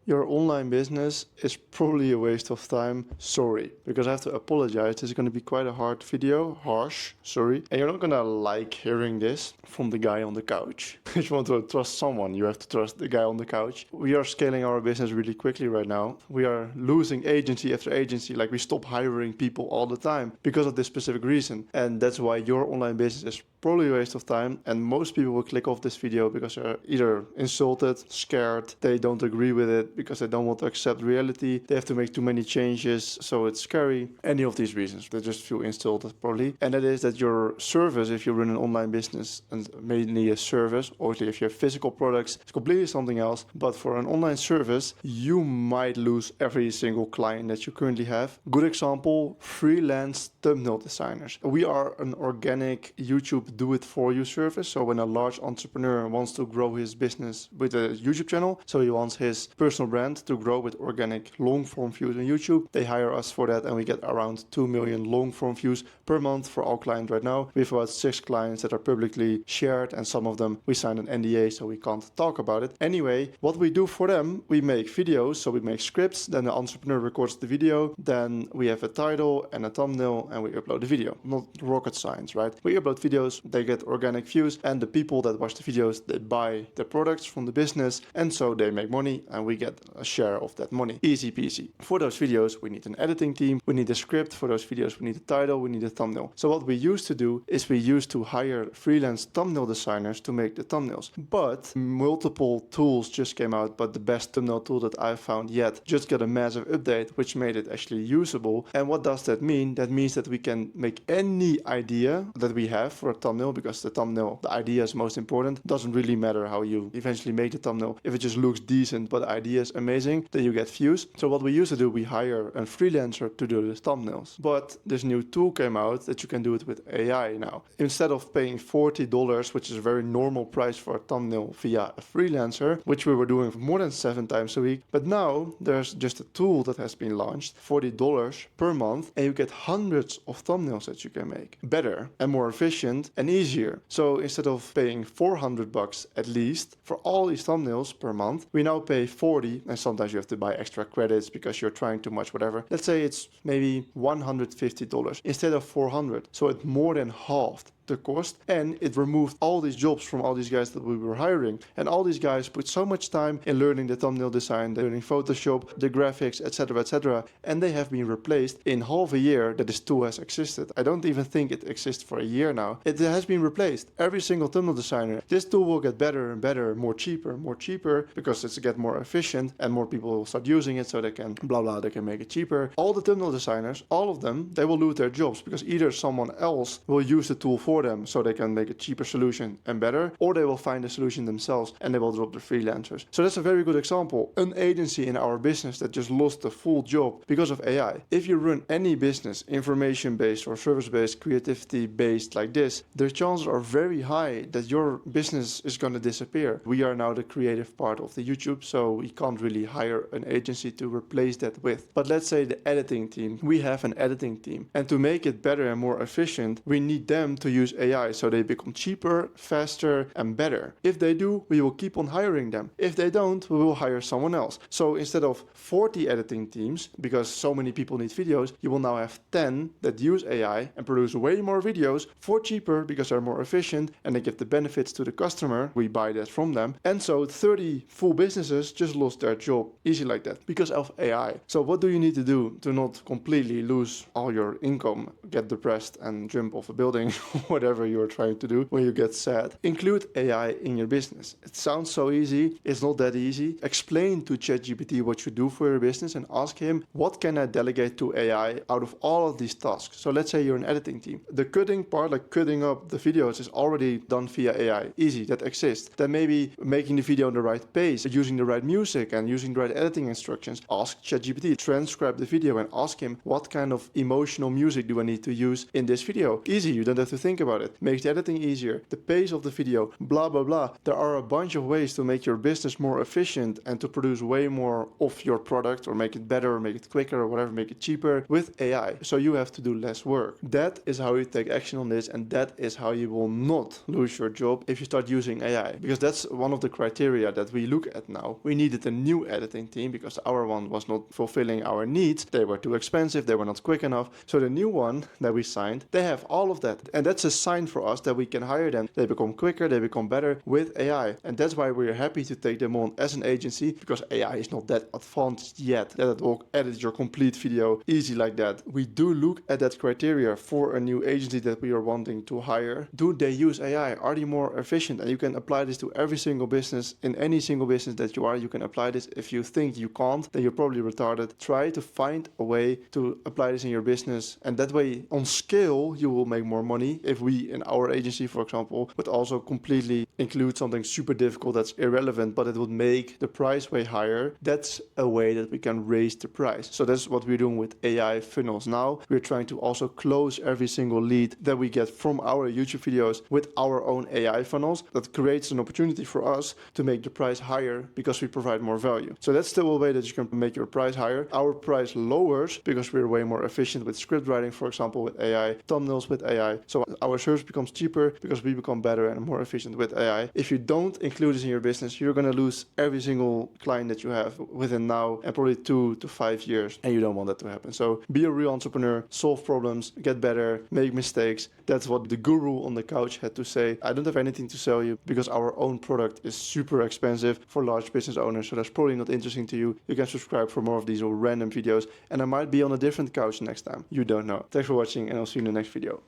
your online business is probably a waste of time. Sorry, because I have to apologize. This is going to be quite a hard video, harsh, sorry. And you're not going to like hearing this from the guy on the couch. If you want to trust someone, you have to trust the guy on the couch. We are scaling our business really quickly right now. We are losing agency after agency, like we stop hiring people all the time because of this specific reason. And that's why your online business is probably a waste of time, and most people will click off this video because they're either insulted, scared, they don't agree with it because they don't want to accept reality, they have to make too many changes, so it's scary. Any of these reasons, they just feel insulted probably. And that is that your service, if you run an online business, and mainly a service, obviously if you have physical products, it's completely something else, but for an online service, you might lose every single client that you currently have. Good example, freelance thumbnail designers. We are an organic YouTube do-it-for-you service. So when a large entrepreneur wants to grow his business with a YouTube channel, so he wants his personal brand to grow with organic long-form views on YouTube, they hire us for that, and we get around 2 million long-form views per month for our clients right now. We have about 6 clients that are publicly shared, and some of them we signed an NDA, so we can't talk about it. Anyway, what we do for them, we make videos, so we make scripts, then the entrepreneur records the video, then we have a title and a thumbnail, and we upload the video. Not rocket science, right? We upload videos, they get organic views, and the people that watch the videos, they buy the products from the business, and so they make money, and we get a share of that money. Easy peasy. For those videos, we need an editing team, we need a script. For those videos, we need a title, we need a thumbnail. So what we used to do is we used to hire freelance thumbnail designers to make the thumbnails. But multiple tools just came out, but the best thumbnail tool that I've found yet just got a massive update, which made it actually usable. And what does that mean? That means that we can make any idea that we have for a thumbnail, because the thumbnail, the idea is most important. Doesn't really matter how you eventually make the thumbnail. If it just looks decent but the idea is amazing, then you get views. So what we used to do, we hire a freelancer to do the thumbnails. But this new tool came out that you can do it with AI now. Instead of paying $40, which is a very normal price for a thumbnail via a freelancer, which we were doing for more than 7 times a week, but now there's just a tool that has been launched, $40 per month, and you get hundreds of thumbnails that you can make better and more efficient and easier. So instead of paying $400 at least for all these thumbnails per month, we now pay 40, and sometimes you have to buy extra credits because you're trying too much, whatever. Let's say it's maybe $150 instead of $400. So it more than halved the cost, and it removed all these jobs from all these guys that we were hiring. And all these guys put so much time in learning the thumbnail design, learning Photoshop, the graphics, etc., and they have been replaced in half a year that this tool has existed. I don't even think it exists for a year now. It has been replaced. Every single thumbnail designer. This tool will get better and better, more cheaper, because it's get more efficient, and more people will start using it, so they can they can make it cheaper. All the thumbnail designers, all of them, they will lose their jobs because either someone else will use the tool for them so they can make a cheaper solution and better, or they will find a solution themselves and they will drop the freelancers. So that's a very good example. An agency in our business that just lost the full job because of AI. If you run any business, information-based or service-based, creativity-based like this, the chances are very high that your business is going to disappear. We are now the creative part of the YouTube, so we can't really hire an agency to replace that with. But let's say the editing team. We have an editing team, and to make it better and more efficient, we need them to use AI so they become cheaper, faster, and better. If they do, we will keep on hiring them. If they don't, we will hire someone else. So instead of 40 editing teams, because so many people need videos, you will now have 10 that use AI and produce way more videos for cheaper because they're more efficient and they give the benefits to the customer. We buy that from them. And so 30 full businesses just lost their job, easy like that, because of AI. So what do you need to do to not completely lose all your income, get depressed and jump off a building, whatever you're trying to do when you get sad? Include AI in your business. It sounds so easy. It's not that easy. Explain to ChatGPT what you do for your business and ask him, what can I delegate to AI out of all of these tasks? So let's say you're an editing team. The cutting part, like cutting up the videos, is already done via AI. Easy, that exists. Then maybe making the video on the right pace, using the right music and using the right editing instructions. Ask ChatGPT, transcribe the video and ask him, what kind of emotional music do I need to use in this video? Easy, you don't have to think about about it. Makes the editing easier, the pace of the video, blah, blah, blah. There are a bunch of ways to make your business more efficient and to produce way more of your product or make it better or make it quicker or whatever, make it cheaper with AI. So you have to do less work. That is how you take action on this, and that is how you will not lose your job if you start using AI, because that's one of the criteria that we look at now. We needed a new editing team because our one was not fulfilling our needs. They were too expensive, they were not quick enough. So the new one that we signed, they have all of that, and that's a sign for us that we can hire them. They become quicker, they become better with AI, and that's why we're happy to take them on as an agency, because AI is not that advanced yet that it will edit your complete video easy like that. We do look at that criteria for a new agency that we are wanting to hire. Do they use AI? Are they more efficient? And you can apply this to every single business. In any single business that you are, you can apply this. If you think you can't, then you're probably retarded. Try to find a way to apply this in your business, and that way on scale you will make more money. If we in our agency, for example, would also completely include something super difficult that's irrelevant, but it would make the price way higher, that's a way that we can raise the price. So that's what we're doing with AI funnels now. We're trying to also close every single lead that we get from our YouTube videos with our own AI funnels. That creates an opportunity for us to make the price higher because we provide more value. So that's still a way that you can make your price higher. Our price lowers because we're way more efficient with script writing, for example, with AI, thumbnails with AI. So our service becomes cheaper because we become better and more efficient with AI. If you don't include this in your business, you're going to lose every single client that you have within now and probably 2 to 5 years, and you don't want that to happen. So be a real entrepreneur, solve problems, get better, make mistakes. That's what the guru on the couch had to say. I don't have anything to sell you because our own product is super expensive for large business owners, so that's probably not interesting to you. You can subscribe for more of these random videos, and I might be on a different couch next time. You don't know. Thanks for watching, and I'll see you in the next video.